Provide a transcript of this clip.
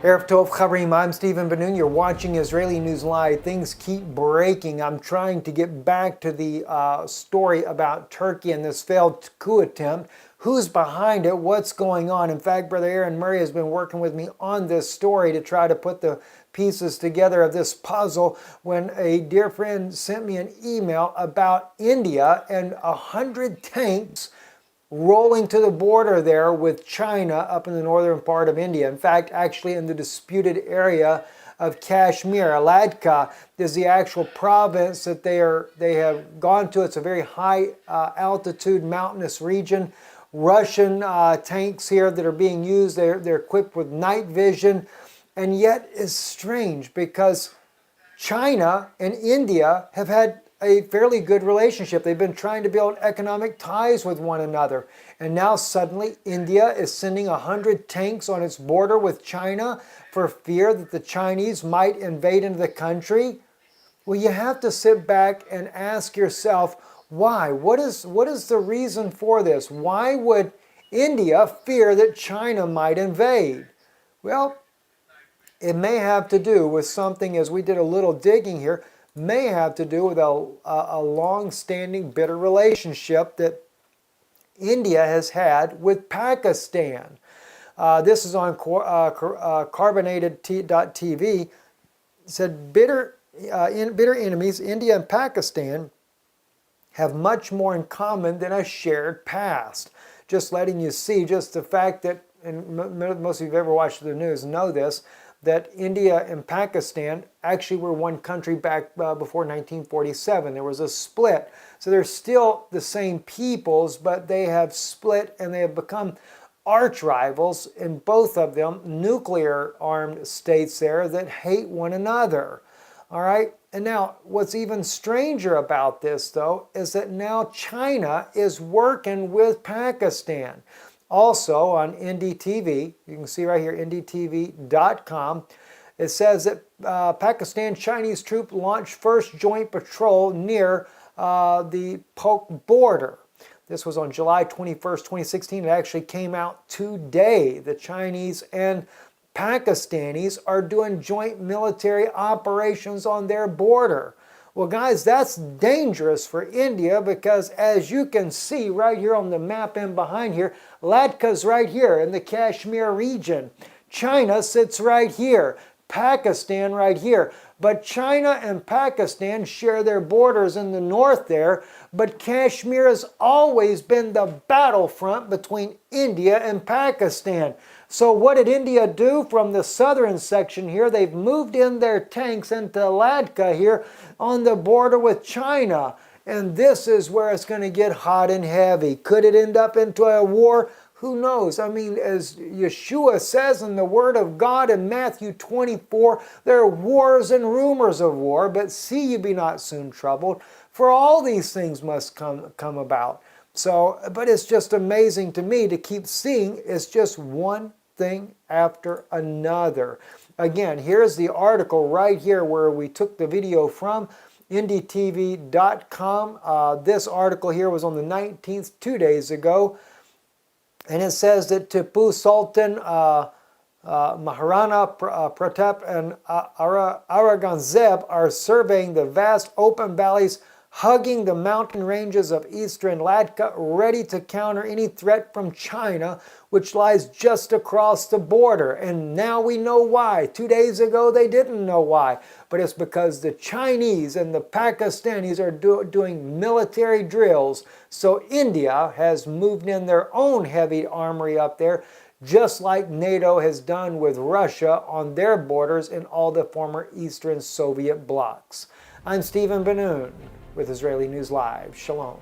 Erev Tov Chaverim, I'm Stephen Ben-Nun. You're watching Israeli News Live. Things keep breaking. I'm trying to get back to the story about Turkey and this failed coup attempt. Who's behind it? What's going on? In fact, Brother Aaron Murray has been working with me on this story to try to put the pieces together of this puzzle when a dear friend sent me an email about India and 100 tanks rolling to the border there with China up in the northern part of India. In fact, actually in the disputed area of Kashmir. Ladakh is the actual province that they have gone to. It's a very high altitude mountainous region. Russian tanks here that are being used, they're equipped with night vision. And yet it's strange because China and India have had a fairly good relationship. They've been trying to build economic ties with one another. And now suddenly India is sending 100 tanks on its border with China for fear that the Chinese might invade into the country. Well, you have to sit back and ask yourself, why? What is the reason for this? Why would India fear that China might invade? Well, it may have to do with something, as we did a little digging here, may have to do with a long-standing bitter relationship that India has had with Pakistan. This is on carbonated.tv. It said bitter enemies, India and Pakistan, have much more in common than a shared past. Just letting you see just the fact that, and most of you who've ever watched the news know this, that India and Pakistan actually were one country back before 1947. There was a split. So they're still the same peoples, but they have split and they have become arch rivals in both of them, nuclear-armed states there that hate one another. All right? And now, what's even stranger about this, though, is that now China is working with Pakistan. Also on NDTV, you can see right here, ndtv.com, it says that Pakistan-Chinese troop launched first joint patrol near the Pak border. This was on July 21st, 2016. It actually came out today. The Chinese and Pakistanis are doing joint military operations on their border. Well, guys, that's dangerous for India because, as you can see right here on the map and behind here, Ladak's right here in the Kashmir region. China sits right here. Pakistan right here. But China and Pakistan share their borders in the north there, but Kashmir has always been the battlefront between India and Pakistan. So what did India do from the southern section here? They've moved in their tanks into Ladakh here on the border with China. And this is where it's going to get hot and heavy. Could it end up into a war? Who knows? I mean, as Yeshua says in the Word of God in Matthew 24, there are wars and rumors of war, but see ye be not soon troubled, for all these things must come about. So, but it's just amazing to me to keep seeing it's just one thing after another. Again, here's the article right here where we took the video from, ndtv.com. This article here was on the 19th, 2 days ago. And it says that Tipu Sultan, Maharana Pratap, and Aurangzeb are surveying the vast open valleys hugging the mountain ranges of eastern Ladakh, ready to counter any threat from China, which lies just across the border. And now we know why. 2 days ago, they didn't know why. But it's because the Chinese and the Pakistanis are doing military drills. So India has moved in their own heavy armory up there, just like NATO has done with Russia on their borders in all the former Eastern Soviet blocs. I'm Stephen Ben-Nun with Israeli News Live. Shalom.